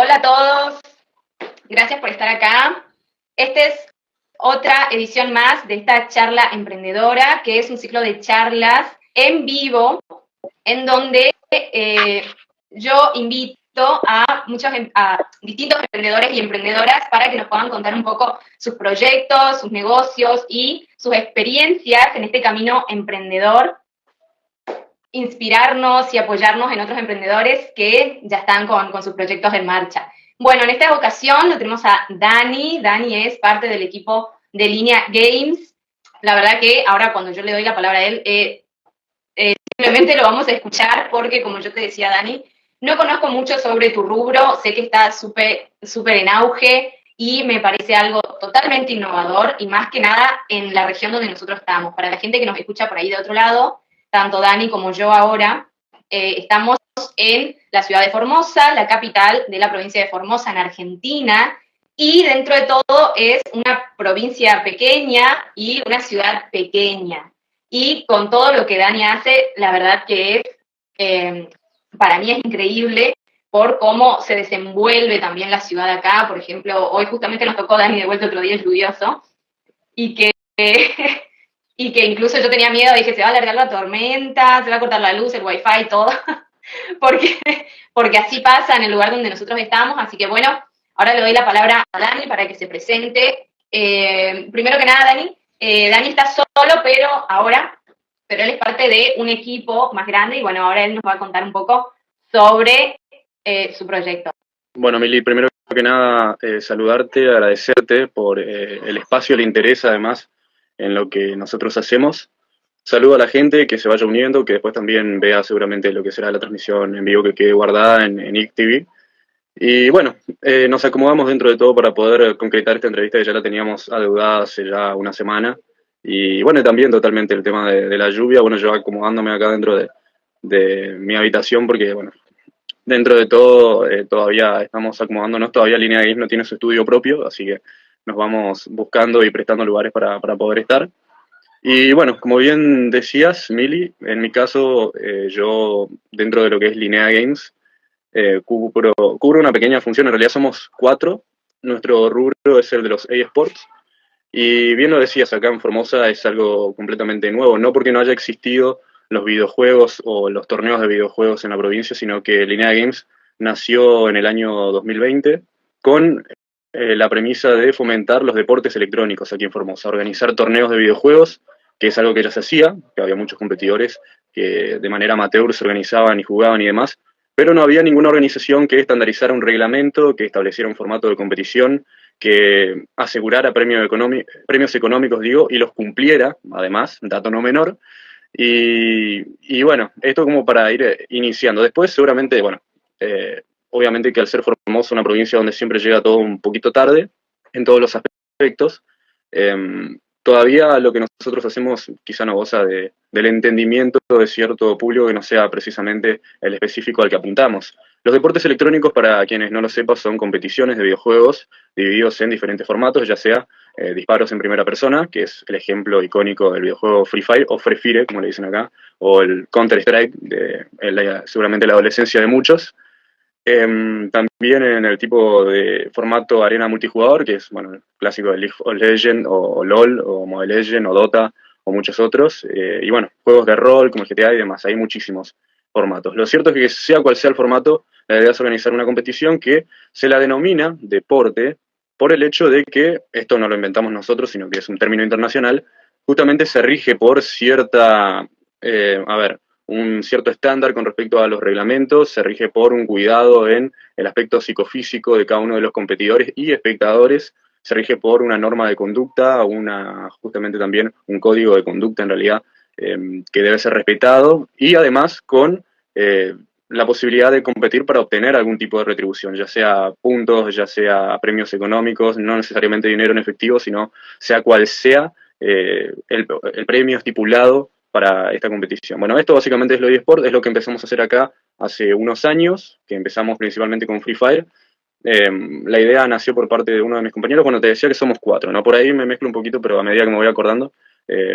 Hola a todos, gracias por estar acá. Esta es otra edición más de esta charla emprendedora, que es un ciclo de charlas en vivo, en donde yo invito a distintos emprendedores y emprendedoras para que nos puedan contar un poco sus proyectos, sus negocios y sus experiencias en este camino emprendedor, inspirarnos y apoyarnos en otros emprendedores que ya están con sus proyectos en marcha. Bueno, en esta ocasión lo tenemos a Dani. Dani es parte del equipo de Linea Games. La verdad que ahora cuando yo le doy la palabra a él, simplemente lo vamos a escuchar porque, como yo te decía, Dani, no conozco mucho sobre tu rubro, sé que está súper en auge y me parece algo totalmente innovador y más que nada en la región donde nosotros estamos. Para la gente que nos escucha por ahí de otro lado, tanto Dani como yo ahora, estamos en la ciudad de Formosa, la capital de la provincia de Formosa en Argentina, y dentro de todo es una provincia pequeña y una ciudad pequeña. Y con todo lo que Dani hace, la verdad que es, para mí es increíble por cómo se desenvuelve también la ciudad acá. Por ejemplo, hoy justamente nos tocó Dani de vuelta otro día lluvioso, y que y que incluso yo tenía miedo, dije, se va a alargar la tormenta, se va a cortar la luz, el wifi, todo, porque, porque así pasa en el lugar donde nosotros estamos. Así que bueno, ahora le doy la palabra a Dani para que se presente. Primero que nada, Dani, Dani está solo, pero él es parte de un equipo más grande y bueno, ahora él nos va a contar un poco sobre su proyecto. Bueno, Mili, primero que nada, saludarte, agradecerte por el espacio, el interés además en lo que nosotros hacemos. Saludo a la gente que se vaya uniendo, que después también vea seguramente lo que será la transmisión en vivo que quede guardada en ICTV. Y bueno, nos acomodamos dentro de todo para poder concretar esta entrevista que ya la teníamos adeudada hace ya una semana. Y bueno, también totalmente el tema de la lluvia, bueno, yo acomodándome acá dentro de mi habitación porque, bueno, dentro de todo, todavía estamos acomodándonos, todavía Linea Games no tiene su estudio propio, así que nos vamos buscando y prestando lugares para poder estar. Y bueno, como bien decías, Mili, en mi caso, yo dentro de lo que es Linea Games, cubro una pequeña función, en realidad somos cuatro, nuestro rubro es el de los eSports, y bien lo decías, acá en Formosa es algo completamente nuevo, no porque no haya existido los videojuegos o los torneos de videojuegos en la provincia, sino que Linea Games nació en el año 2020 con la premisa de fomentar los deportes electrónicos aquí en Formosa, organizar torneos de videojuegos, que es algo que ya se hacía, que había muchos competidores que de manera amateur se organizaban y jugaban y demás, pero no había ninguna organización que estandarizara un reglamento, que estableciera un formato de competición, que asegurara premios económicos, digo, y los cumpliera, además, dato no menor. Y bueno, esto como para ir iniciando. Después, seguramente, bueno, obviamente que al ser Formosa una provincia donde siempre llega todo un poquito tarde, en todos los aspectos, todavía lo que nosotros hacemos quizá no goza del entendimiento de cierto público que no sea precisamente el específico al que apuntamos. Los deportes electrónicos, para quienes no lo sepan, son competiciones de videojuegos divididos en diferentes formatos, ya sea disparos en primera persona, que es el ejemplo icónico del videojuego Free Fire, o Free Fire, como le dicen acá, o el Counter-Strike, seguramente la adolescencia de muchos. También en el tipo de formato arena multijugador, que es bueno, el clásico de League of Legends, o LOL, o Mobile Legends, o Dota, o muchos otros. Y bueno, juegos de rol como el GTA y demás, hay muchísimos formatos. Lo cierto es que sea cual sea el formato, la idea es organizar una competición que se la denomina deporte por el hecho de que, esto no lo inventamos nosotros, sino que es un término internacional, justamente se rige por un cierto estándar con respecto a los reglamentos, se rige por un cuidado en el aspecto psicofísico de cada uno de los competidores y espectadores, se rige por una norma de conducta, justamente también un código de conducta en realidad, que debe ser respetado, y además con la posibilidad de competir para obtener algún tipo de retribución, ya sea puntos, ya sea premios económicos, no necesariamente dinero en efectivo, sino sea cual sea el premio estipulado para esta competición. Bueno, esto básicamente es lo de eSport, es lo que empezamos a hacer acá hace unos años, que empezamos principalmente con Free Fire. La idea nació por parte de uno de mis compañeros, bueno, te decía que somos cuatro, ¿no? Por ahí me mezclo un poquito, pero a medida que me voy acordando,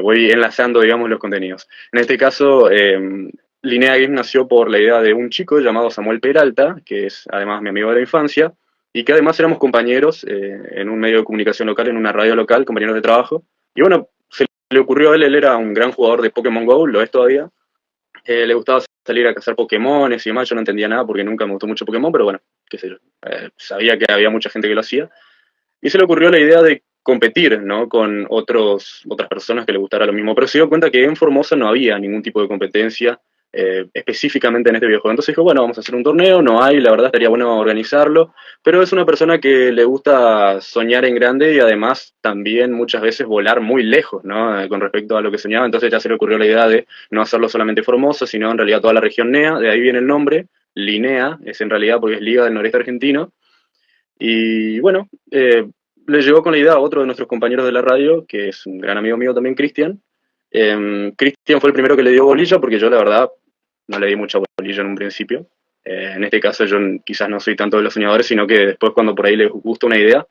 voy enlazando, digamos, los contenidos. En este caso, Linea Games nació por la idea de un chico llamado Samuel Peralta, que es además mi amigo de la infancia, y que además éramos compañeros en un medio de comunicación local, en una radio local, compañeros de trabajo. Y bueno, se le ocurrió a él era un gran jugador de Pokémon GO, lo es todavía. Le gustaba salir a cazar Pokémones y demás, yo no entendía nada porque nunca me gustó mucho Pokémon, pero bueno, qué sé yo, sabía que había mucha gente que lo hacía. Y se le ocurrió la idea de competir, ¿no? Con otras personas que le gustara lo mismo. Pero se dio cuenta que en Formosa no había ningún tipo de competencia específicamente en este videojuego. Entonces dijo, bueno, vamos a hacer un torneo, no hay, la verdad estaría bueno organizarlo. Pero es una persona que le gusta soñar en grande y además también muchas veces volar muy lejos, ¿no? Con respecto a lo que soñaba. Entonces ya se le ocurrió la idea de no hacerlo solamente Formosa, sino en realidad toda la región NEA. De ahí viene el nombre, Linea, es en realidad porque es Liga del Noreste Argentino. Y bueno, le llegó con la idea a otro de nuestros compañeros de la radio, que es un gran amigo mío también, Cristian. Cristian fue el primero que le dio bolilla, porque yo la verdad no le di mucha bolilla en un principio. En este caso yo quizás no soy tanto de los soñadores, sino que después cuando por ahí les gusta una idea,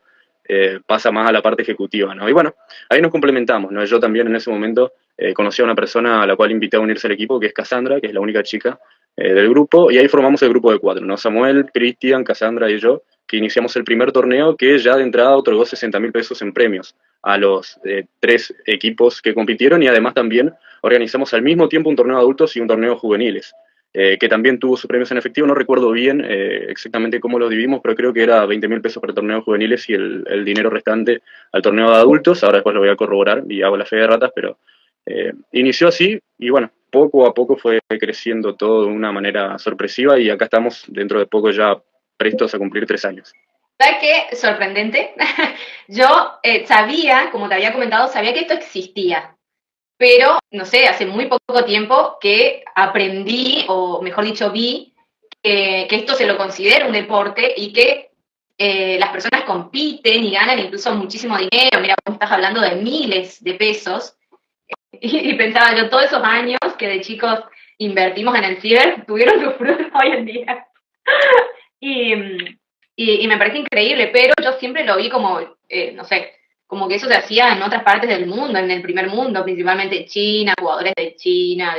pasa más a la parte ejecutiva, ¿no? Y bueno, ahí nos complementamos, ¿no? Yo también en ese momento conocí a una persona a la cual invité a unirse al equipo, que es Cassandra, que es la única chica del grupo, y ahí formamos el grupo de 4, ¿no? Samuel, Cristian, Cassandra y yo, que iniciamos el primer torneo que ya de entrada otorgó 60.000 pesos en premios a los 3 equipos que compitieron y además también organizamos al mismo tiempo un torneo de adultos y un torneo de juveniles, que también tuvo sus premios en efectivo, no recuerdo bien exactamente cómo lo dividimos, pero creo que era 20.000 pesos para el torneo de juveniles y el dinero restante al torneo de adultos, ahora después lo voy a corroborar y hago la fe de ratas, pero inició así y bueno, poco a poco fue creciendo todo de una manera sorpresiva y acá estamos dentro de poco ya prestos a cumplir 3 años. ¿Sabes qué? Sorprendente. Yo sabía, como te había comentado, sabía que esto existía, pero, no sé, hace muy poco tiempo que aprendí, o mejor dicho, vi que esto se lo considera un deporte y que las personas compiten y ganan incluso muchísimo dinero. Mira, vos estás hablando de miles de pesos. Y pensaba yo, todos esos años que de chicos invertimos en el ciber, tuvieron sus frutos hoy en día. Y, y me parece increíble, pero yo siempre lo vi como, no sé, como que eso se hacía en otras partes del mundo, en el primer mundo, principalmente China, jugadores de China,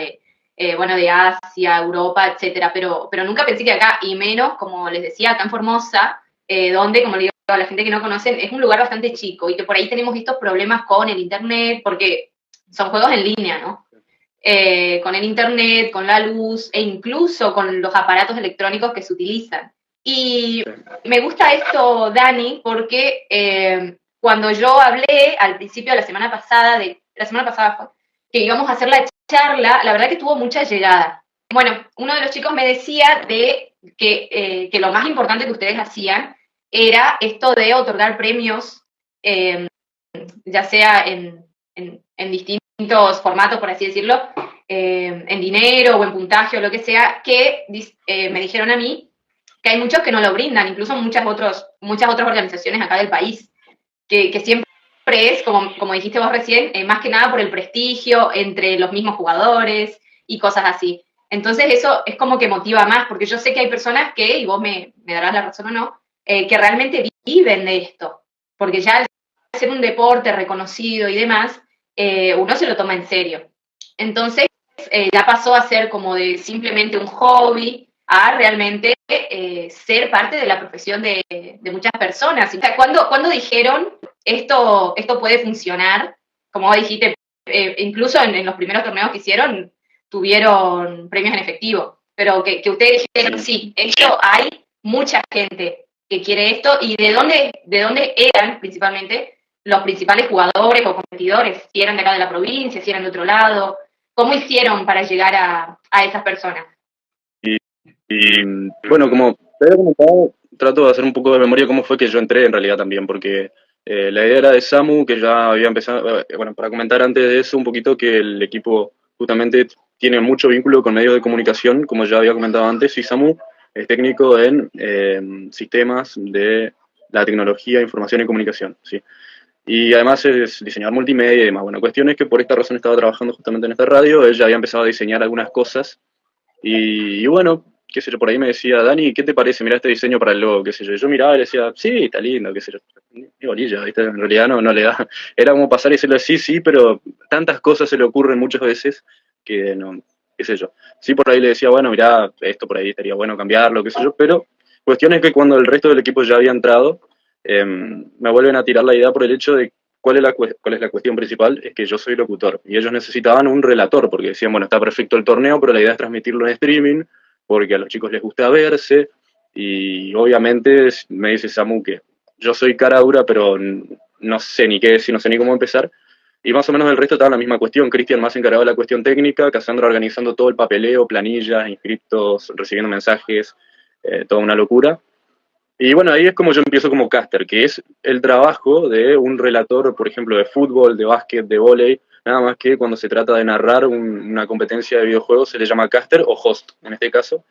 bueno, de Asia, Europa, etcétera, pero nunca pensé que acá, y menos, como les decía, acá en Formosa, donde, como le digo a la gente que no conocen, es un lugar bastante chico y que por ahí tenemos estos problemas con el internet, porque son juegos en línea, ¿no? Con el internet, con la luz e incluso con los aparatos electrónicos que se utilizan. Y me gusta esto, Dani, porque cuando yo hablé al principio de la semana pasada fue, que íbamos a hacer la charla, la verdad que tuvo mucha llegada. Bueno, uno de los chicos me decía que lo más importante que ustedes hacían era esto de otorgar premios, ya sea en distintos formatos, por así decirlo, en dinero o en puntaje o lo que sea, que me dijeron a mí que hay muchos que no lo brindan, incluso muchas otras organizaciones acá del país, que siempre es, como dijiste vos recién, más que nada por el prestigio entre los mismos jugadores y cosas así. Entonces eso es como que motiva más, porque yo sé que hay personas que, y vos me darás la razón o no, que realmente viven de esto, porque ya al ser un deporte reconocido y demás, uno se lo toma en serio. Entonces ya pasó a ser como de simplemente un hobby a realmente ser parte de la profesión de muchas personas. O sea, ¿cuándo dijeron esto puede funcionar? Como vos dijiste, incluso en los primeros torneos que hicieron, tuvieron premios en efectivo, pero que ustedes dijeron, sí, esto hay mucha gente que quiere esto, y de dónde eran principalmente los principales jugadores o competidores, si eran de acá de la provincia, si eran de otro lado, ¿cómo hicieron para llegar a esas personas? Y bueno, como te había comentado, trato de hacer un poco de memoria cómo fue que yo entré en realidad también, porque la idea era de Samu, que ya había empezado, bueno, para comentar antes de eso un poquito que el equipo justamente tiene mucho vínculo con medios de comunicación, como ya había comentado antes, y Samu es técnico en sistemas de la tecnología, información y comunicación, ¿sí? Y además es diseñador multimedia y demás. Bueno, cuestión es que por esta razón estaba trabajando justamente en esta radio, él ya había empezado a diseñar algunas cosas y bueno, qué sé yo, por ahí me decía, Dani, ¿qué te parece? Mirá este diseño para el logo, qué sé yo. Yo miraba y le decía, sí, está lindo, qué sé yo. Ni bolilla, ¿viste? En realidad no le da. Era como pasar y decirle, sí, sí, pero tantas cosas se le ocurren muchas veces que qué sé yo. Sí, por ahí le decía, bueno, mirá, esto por ahí estaría bueno cambiarlo, qué sé yo, pero cuestión es que cuando el resto del equipo ya había entrado, me vuelven a tirar la idea por el hecho de cuál es la cuestión principal, es que yo soy locutor y ellos necesitaban un relator, porque decían, bueno, está perfecto el torneo, pero la idea es transmitirlo en streaming, porque a los chicos les gusta verse, y obviamente me dice Samu que yo soy cara dura, pero no sé ni qué decir, no sé ni cómo empezar. Y más o menos el resto estaba en la misma cuestión. Cristian más encargado de la cuestión técnica, Cassandra organizando todo el papeleo, planillas, inscriptos, recibiendo mensajes, toda una locura. Y bueno, ahí es como yo empiezo como caster, que es el trabajo de un relator, por ejemplo, de fútbol, de básquet, de vóley, nada más que cuando se trata de narrar una competencia de videojuegos se le llama caster o host, en este caso.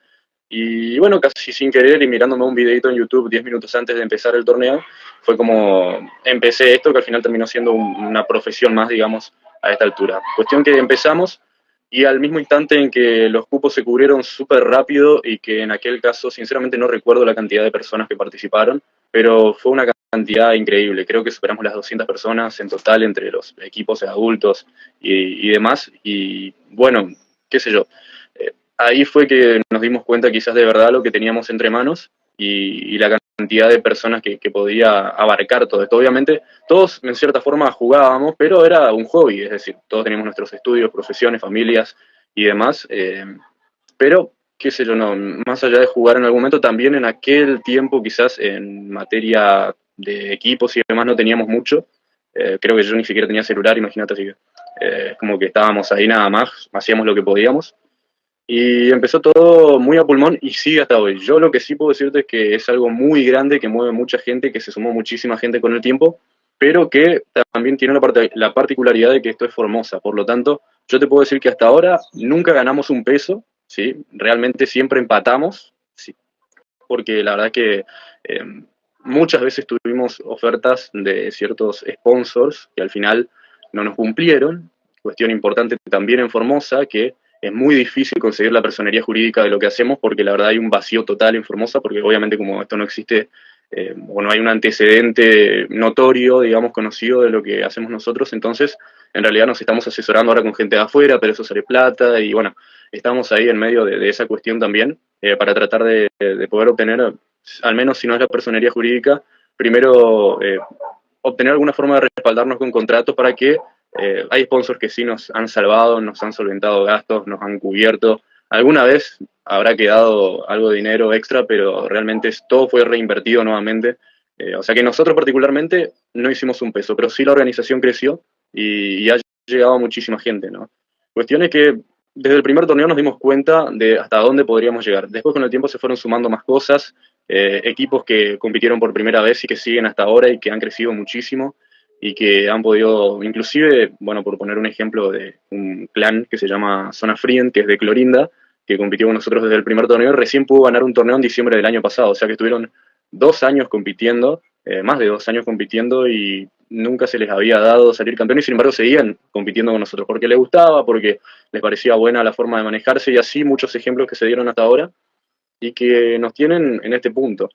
Y bueno, casi sin querer y mirándome un videito en YouTube 10 minutos antes de empezar el torneo, fue como empecé esto, que al final terminó siendo una profesión más, digamos, a esta altura. Cuestión que empezamos y al mismo instante en que los cupos se cubrieron súper rápido y que en aquel caso, sinceramente no recuerdo la cantidad de personas que participaron, pero fue una cantidad increíble. Creo que superamos las 200 personas en total entre los equipos de adultos y demás. Y bueno, qué sé yo. Ahí fue que nos dimos cuenta quizás de verdad lo que teníamos entre manos y la cantidad de personas que podía abarcar todo esto. Obviamente todos en cierta forma jugábamos, pero era un hobby, es decir, todos teníamos nuestros estudios, profesiones, familias y demás, pero qué sé yo, no, más allá de jugar en algún momento, también en aquel tiempo quizás en materia de equipos y demás no teníamos mucho. Creo que yo ni siquiera tenía celular, imagínate, así que como que estábamos ahí nada más, hacíamos lo que podíamos. Y empezó todo muy a pulmón y sigue hasta hoy. Yo lo que sí puedo decirte es que es algo muy grande, que mueve mucha gente, que se sumó muchísima gente con el tiempo, pero que también tiene la particularidad de que esto es Formosa. Por lo tanto, yo te puedo decir que hasta ahora nunca ganamos un peso, ¿sí? Realmente siempre empatamos, ¿sí? Porque la verdad que eh, muchas veces tuvimos ofertas de ciertos sponsors que al final no nos cumplieron. Cuestión importante también en Formosa, que es muy difícil conseguir la personería jurídica de lo que hacemos porque la verdad hay un vacío total en Formosa, porque obviamente como esto no existe, o no hay un antecedente notorio, digamos, conocido de lo que hacemos nosotros, entonces en realidad nos estamos asesorando ahora con gente de afuera, pero eso sale plata y bueno, estamos ahí en medio de esa cuestión también, para tratar de poder obtener, al menos si no es la personería jurídica, primero obtener alguna forma de respaldarnos con contratos para que hay sponsors que sí nos han salvado, nos han solventado gastos, nos han cubierto. Alguna vez habrá quedado algo de dinero extra, pero realmente todo fue reinvertido nuevamente. O sea que nosotros particularmente no hicimos un peso, pero sí la organización creció y ha llegado a muchísima gente, ¿no? Cuestión es que desde el primer torneo nos dimos cuenta de hasta dónde podríamos llegar. Después con el tiempo se fueron sumando más cosas, equipos que compitieron por primera vez y que siguen hasta ahora y que han crecido muchísimo y que han podido, inclusive, bueno, por poner un ejemplo de un clan que se llama Zona Frien, que es de Clorinda, que compitió con nosotros desde el primer torneo, recién pudo ganar un torneo en diciembre del año pasado, o sea que estuvieron 2 años compitiendo, más de 2 años compitiendo y nunca se les había dado salir campeón y sin embargo seguían compitiendo con nosotros porque les gustaba, porque les parecía buena la forma de manejarse y así muchos ejemplos que se dieron hasta ahora y que nos tienen en este punto.